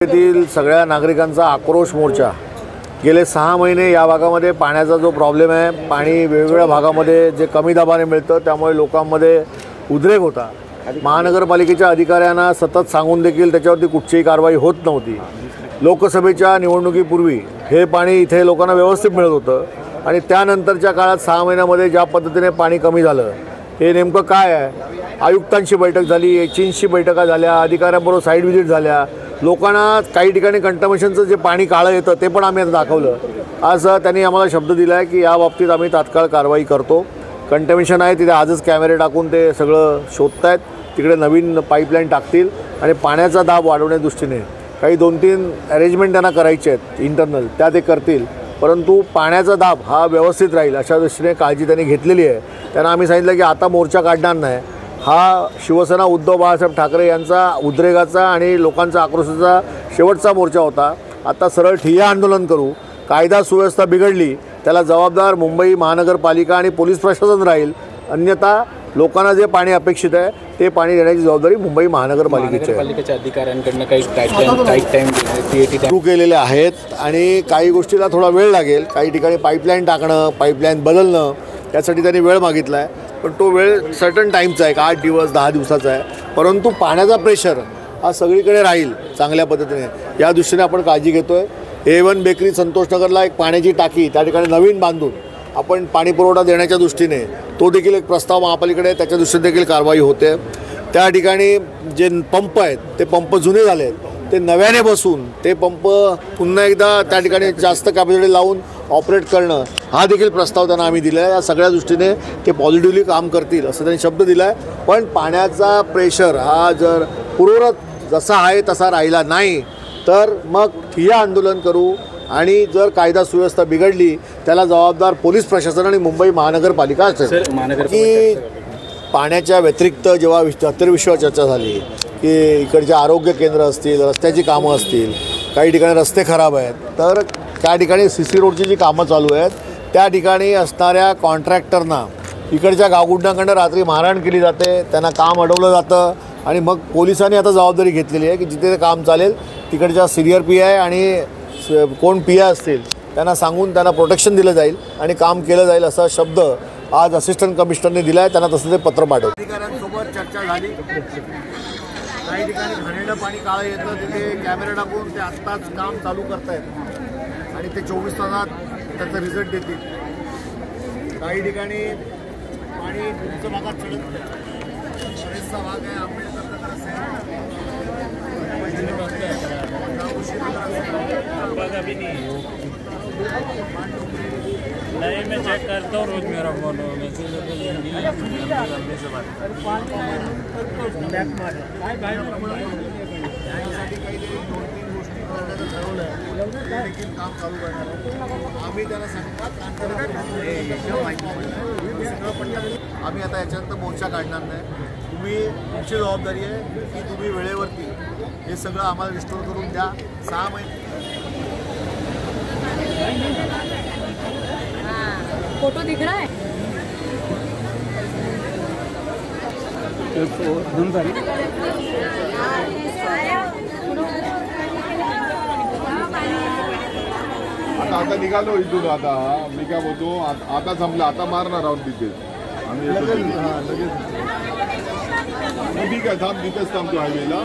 येथील सगळ्या नागरिकांचा आक्रोश मोर्चा गेले 6 महिने या भागामध्ये पाण्याचा जो प्रॉब्लेम आहे, पाणी वेगवेगळ्या भागामध्ये जे कमी दाबाने मिळतं त्यामुळे लोकांमध्ये उद्रेक होता। महानगरपालिकेच्या अधिकाऱ्यांना सतत सांगून देखील त्याच्यावरती कुठचीही कारवाई होत नव्हती। लोकसभेच्या निवडणुकीपूर्वी हे पाणी इथे लोकांना व्यवस्थित मिळत होतं आणि त्यानंतरच्या काळात 6 महिन्यामध्ये ज्या पद्धतीने पाणी कमी झालं हे नेमकं काय आहे? आयुक्तांची बैठक झाली, एचईंची बैठका झाल्या, अधिकाऱ्यांबरोबर साईट व्हिजिट झाल्या, लोकांना काही ठिकाणी कंटामिनेशनचं जे पाणी काळं येतं ते पण आम्ही आता दाखवलं। आज त्यांनी आम्हाला शब्द दिला आहे की या बाबतीत आम्ही तात्काळ कारवाई करतो। कंटामिनेशन आहे तिथे आजच कॅमेरे टाकून ते सगळं शोधतायत, तिकडे नवीन पाईपलाईन टाकतील आणि पाण्याचा दाब वाढवण्याच्या दृष्टीने काही 2-3 अरेंजमेंट त्यांना करायचे आहेत इंटरनल, त्या ते करतील, परंतु पाण्याचा दाब हा व्यवस्थित राहील अशा दृष्टीने काळजी त्यांनी घेतलेली आहे। त्यांना आम्ही सांगितलं की आता मोर्चा काढणार नाही, हा शिवसेना उद्धव बाळासाहेब ठाकरे यांचा उद्रेकाचा आणि लोकांचा आक्रोशाचा शेवटचा मोर्चा होता। आता सरळ ठिय्या आंदोलन करू, कायदा सुव्यवस्था बिघडली त्याला जबाबदार मुंबई महानगरपालिका आणि पोलीस प्रशासन राहील, अन्यथा लोकांना जे पाणी अपेक्षित आहे ते पाणी देण्याची जबाबदारी मुंबई महानगरपालिकेची आहे। महानगरपालिकेच्या अधिकाऱ्यांकडून काही टाईम सुरू केलेले आहेत आणि काही गोष्टीला थोडा वेळ लागेल। काही ठिकाणी पाईपलाईन टाकणं, पाईपलाईन बदलणं यासाठी त्यांनी वेळ मागितला आहे, पण तो वेळ सर्टन टाईमचा आहे, 8 दिवस 10 दिवसाचा आहे, परंतु पाण्याचा प्रेशर हा सगळीकडे राहील चांगल्या पद्धतीने या दृष्टीने आपण काळजी घेतो आहे। A1 बेकरी संतोषनगरला एक पाण्याची टाकी त्या ठिकाणी नवीन बांधून आपण पाणी पुरवठा देण्याच्या दृष्टीने तो देखील एक प्रस्ताव महापालिकेकडे आहे, त्याच्या दृष्टीने देखील कारवाई होते। त्या ठिकाणी जे पंप आहेत ते पंप जुने झाले आहेत, ते नव्याने बसून ते पंप पुन्हा एकदा त्या ठिकाणी जास्त कॅपॅसिटी लावून ऑपरेट करणं हा देखील प्रस्ताव त्यांना आम्ही दिला आहे। या सगळ्या दृष्टीने ते पॉझिटिव्हली काम करतील असं त्यांनी शब्द दिला आहे, पण पाण्याचा प्रेशर हा जर पूर्ववत जसा आहे तसा राहिला नाही तर मग ठिय्या आंदोलन करू आणि जर कायदा सुव्यवस्था बिघडली त्याला जबाबदार पोलीस प्रशासन आणि मुंबई महानगरपालिका असेल। की पाण्याच्या व्यतिरिक्त जेव्हा इतर चर्चा झाली की इकडचे आरोग्य केंद्र असतील, रस्त्याची कामं असतील, काही ठिकाणी रस्ते खराब आहेत, तर त्या ठिकाणी CC रोडची जी कामं चालू आहेत त्या ठिकाणी असणाऱ्या कॉन्ट्रॅक्टरना इकडच्या गावगुंडांकडून रात्री मारहाण केली जाते, त्यांना काम अडवलं जातं आणि मग पोलिसांनी आता जबाबदारी घेतलेली आहे की जिथे ते काम चालेल तिकडच्या सिनियर PI आणि कोण PI असतील त्यांना सांगून त्यांना प्रोटेक्शन दिलं जाईल आणि काम केलं जाईल असा शब्द आज असिस्टंट कमिशनरने दिला आहे। त्यांना तसं ते पत्र पाठवलं। अधिकाऱ्यांसोबत चर्चा झाली, काही ठिकाणी घाणेरडं पाणी काळं येतं तिथे कॅमेरा टाकून ते आत्ताच काम चालू करतायत आणि ते 24 तासात त्याचा रिझल्ट देतील। काही ठिकाणी पाणी उंच भागात चढत बरेचसा भाग आहे आंबेडकर नहीं, मैं चेक करता हूँ रोज मेरा फोन काम चालू करणार आम्ही त्यांना सांगतात। आम्ही आता याच्यानंतर मोर्चा काढणार नाही, तुमची जबाबदारी आहे की तुम्ही वेळेवरती हे सगळं आम्हाला रिस्टोर करून द्या। 6 महिने फोटो दिख रहा है आता निघालो इथून। आता मी काय बोलतो, आता संपलं, आता मारणार आहोत तिथे आम्ही लगेच। ठीक आहे, थांब तिथेच थांबतो हायवेला।